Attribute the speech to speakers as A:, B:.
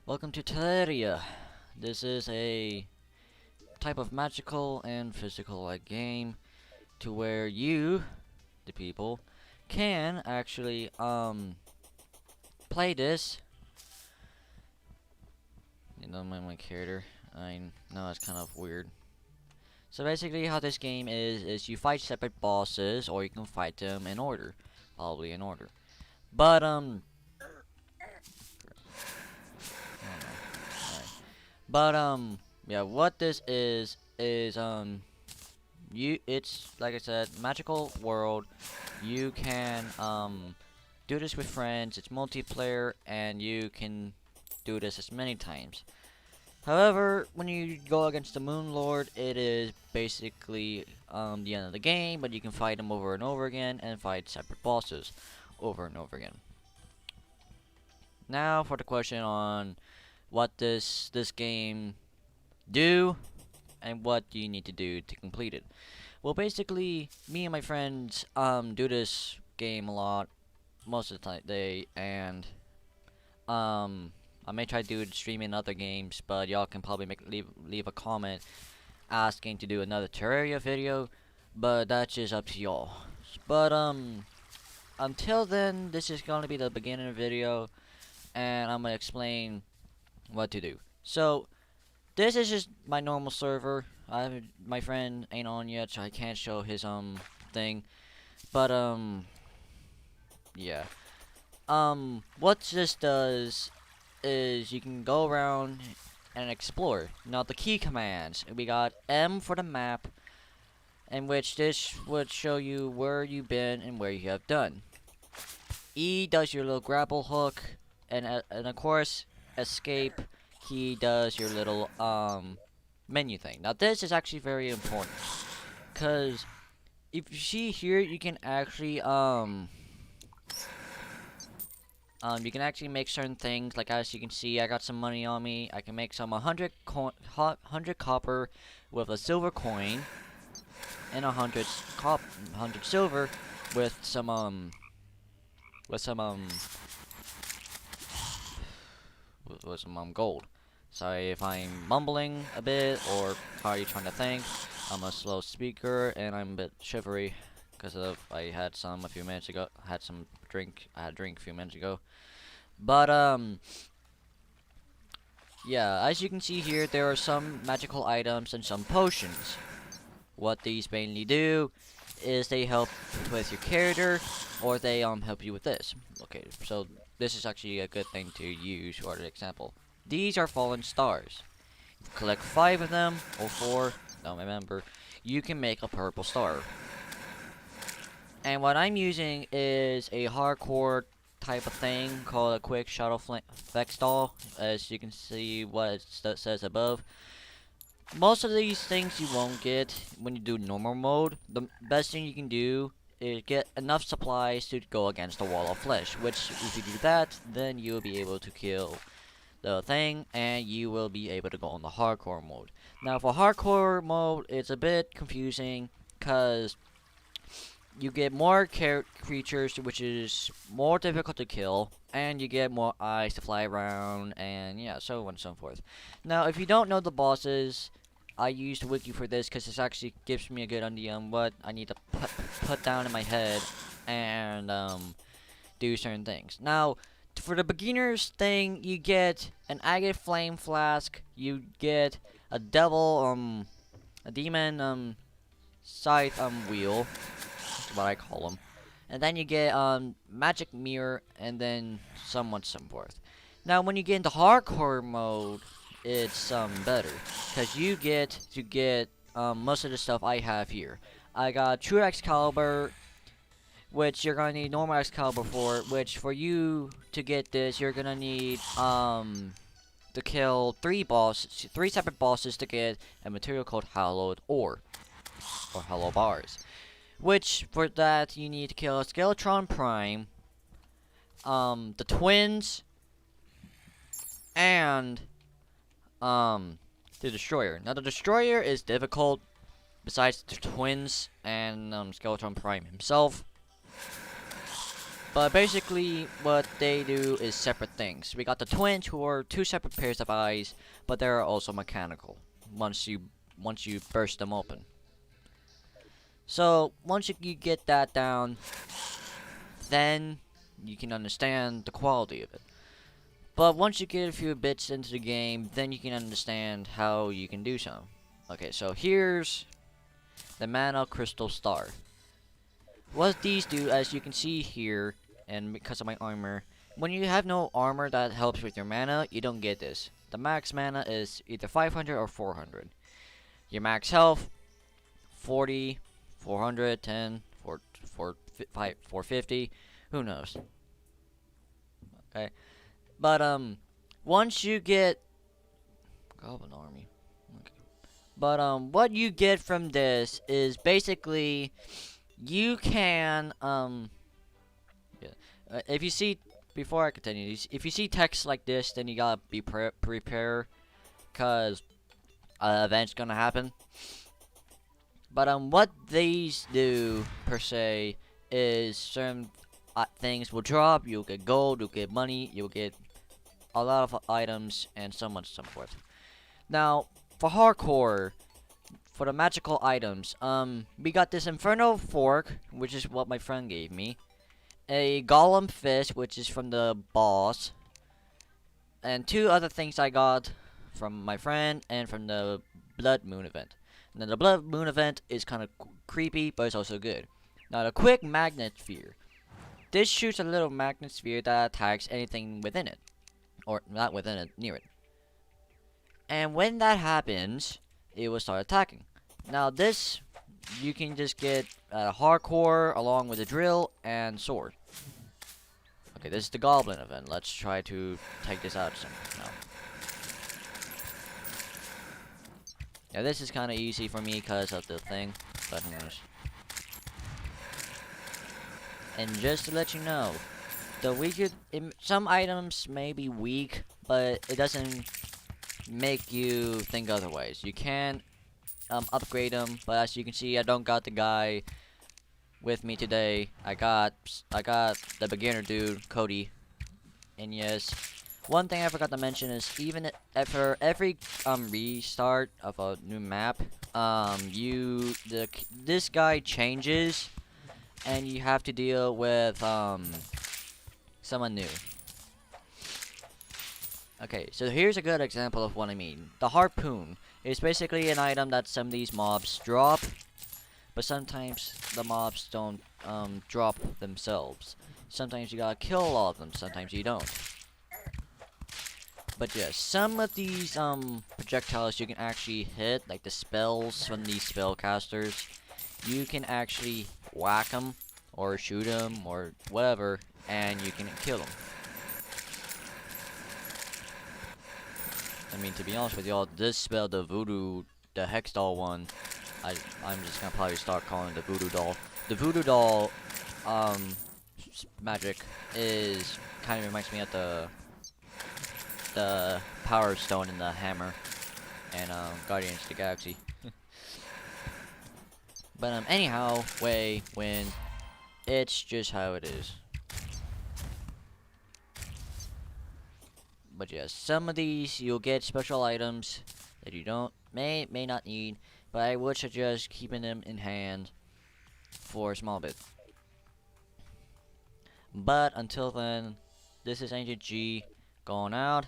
A: Welcome to Terraria. This is a type of magical and physical like game to where you, the people, can actually play this. You know my character. I know it's kind of weird. So basically how this game is you fight separate bosses or you can fight them in order. Probably in order. But I don't know. Alright. But yeah, what this is it's like I said, magical world. You can do this with friends. It's multiplayer, and you can do this as many times. However, when you go against the Moon Lord, it is basically the end of the game. But you can fight him over and over again, and fight separate bosses over and over again. Now for the question on what does this game do and what do you need to do to complete it. Well, basically, me and my friends do this game a lot most of the day, and I may try to do it streaming other games, but y'all can probably leave a comment asking to do another Terraria video, but that's just up to y'all. But until then, this is gonna be the beginning video, and I'm gonna explain what to do. So this is just my normal server. My friend ain't on yet, so I can't show his thing. But yeah. What this does is you can go around and explore. Now the key commands. We got M for the map, in which this would show you where you've been and where you have done. E does your little grapple hook, and of course escape key does your little menu thing. Now this is actually very important, cause if you see here, you can actually make certain things. Like as you can see, I got some money on me. I can make some 100 copper with a silver coin, and 100 silver with some gold. Sorry if I'm mumbling a bit, or how are you trying to think. I'm a slow speaker, and I'm a bit shivery because of I had some a few minutes ago. I had a drink a few minutes ago. But yeah, as you can see here, there are some magical items and some potions. What these mainly do is they help with your character, or they help you with this. Okay, so this is actually a good thing to use for the example. These are fallen stars. If you collect 5 of them, or 4, don't remember, you can make a purple star. And what I'm using is a hardcore type of thing called a quick shuttle flex doll, as you can see what it says above. Most of these things you won't get when you do normal mode. The best thing you can do is get enough supplies to go against a wall of flesh, which if you do that, then you'll be able to kill the thing, and you will be able to go on the hardcore mode. Now for hardcore mode, it's a bit confusing, because you get more creatures, which is more difficult to kill, and you get more eyes to fly around, and yeah, so on and so forth. Now, if you don't know the bosses, I used Wiki for this because this actually gives me a good idea on what I need to put down in my head and do certain things. Now, for the beginners thing, you get an agate flame flask, you get a a demon scythe wheel, what I call them, and then you get magic mirror, and then so forth. Now when you get into hardcore mode, it's better, because you get to get most of the stuff I have here. I got true Excalibur, which you're gonna need normal Excalibur for, which for you to get this, you're gonna need to kill 3 separate bosses to get a material called hallowed ore, or hollow bars. Which, for that, you need to kill Skeletron Prime, the twins, and, the Destroyer. Now, the Destroyer is difficult, besides the twins and, Skeletron Prime himself. But basically, what they do is separate things. We got the twins, who are two separate pairs of eyes, but they're also mechanical. Once you burst them open. So once you get that down, then you can understand the quality of it. But once you get a few bits into the game, then you can understand how you can do so. Okay, so here's the Mana Crystal Star. What these do, as you can see here, and because of my armor, when you have no armor that helps with your mana, you don't get this. The max mana is either 500 or 400. Your max health, 40, 400, 10, 450, who knows. Okay, but once you get Goblin Army, okay. But what you get from this is basically you can yeah. If you see, before I continue, if you see text like this, then you gotta be prepared, cause event's gonna happen. But what these do per se is certain things will drop. You'll get gold, you'll get money, you'll get a lot of items, and so much so forth. Now, for hardcore, for the magical items, we got this Inferno Fork, which is what my friend gave me, a Golem Fist, which is from the boss, and two other things I got from my friend and from the Blood Moon event. Now, the Blood Moon event is kind of creepy, but it's also good. Now, the Quick Magnet Sphere. This shoots a little magnet sphere that attacks anything within it. Or, not within it, near it. And when that happens, it will start attacking. Now, this, you can just get hardcore along with a drill and sword. Okay, this is the Goblin event. Let's try to take this out somehow. Yeah, this is kind of easy for me because of the thing, but who knows. And just to let you know, the weaker, some items may be weak, but it doesn't make you think otherwise. You can upgrade them, but as you can see, I don't got the guy with me today. I got the beginner dude, Cody. And yes, one thing I forgot to mention is even for every restart of a new map, this guy changes, and you have to deal with someone new. Okay, so here's a good example of what I mean. The harpoon is basically an item that some of these mobs drop, but sometimes the mobs don't drop themselves. Sometimes you gotta kill all of them, sometimes you don't. But yes, some of these projectiles you can actually hit, like the spells from these spellcasters, you can actually whack them or shoot them or whatever, and you can kill them. I mean, to be honest with y'all, this spell, the voodoo, the hex doll one, I'm just gonna probably start calling it the voodoo doll. The voodoo doll magic is kind of reminds me of the Power Stone and the Hammer and Guardians of the Galaxy. But anyhow, when it's just how it is. But yes, some of these you'll get special items that you may not need, but I would suggest keeping them in hand for a small bit. But until then, this is Agent G going out.